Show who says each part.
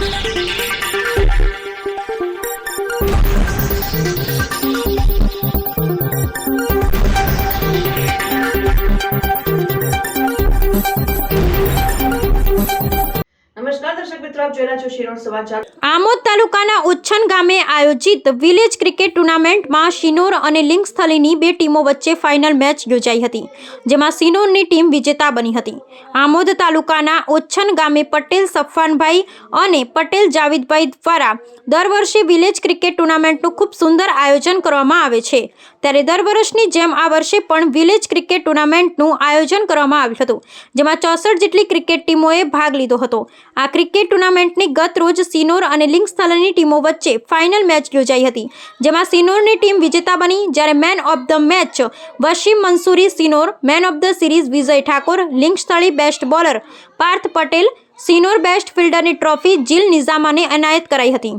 Speaker 1: નમસ્કાર દર્શક મિત્રો, આપ જોઈ રહ્યા છો શિરોડ સમાચાર।
Speaker 2: આમોદ તાલુકાના ઉચ્છન ગામે આયોજિત વિલેજ ક્રિકેટ ટુર્નામેન્ટમાં શિનોર અને લિંગસ્થલીની બે ટીમો વચ્ચે ફાઇનલ મેચ યોજાઈ હતી, જેમાં શિનોરની ટીમ વિજેતા બની હતી। આમોદ તાલુકાના ઉચ્છન ગામે પટેલ સફવાનભાઈ અને પટેલ જાવેદભાઈ દ્વારા દર વર્ષે વિલેજ ક્રિકેટ ટુર્નામેન્ટનું ખૂબ સુંદર આયોજન કરવામાં આવે છે, ત્યારે દર વર્ષની જેમ આ વર્ષે પણ વિલેજ ક્રિકેટ ટુર્નામેન્ટનું આયોજન કરવામાં આવ્યું હતું, જેમાં 64 જેટલી ક્રિકેટ ટીમોએ ભાગ લીધો હતો। આ ક્રિકેટ ટુર્નામેન્ટની ગત રોજ શિનોર અને લિંગસ્થલીની ટીમો વચ્ચે ફાઇનલ મેચ યોજાઈ હતી, જેમાં શિનોરની ટીમ વિજેતા બની, જ્યારે man of the match Wasim Mansuri Shinor, man of the series Vijay Thakor, Lingsthali best bowler Parth Patel, Shinor best ફિલ્ડરની ટ્રોફી જીલ નિઝામાને એનાયત કરાઈ હતી।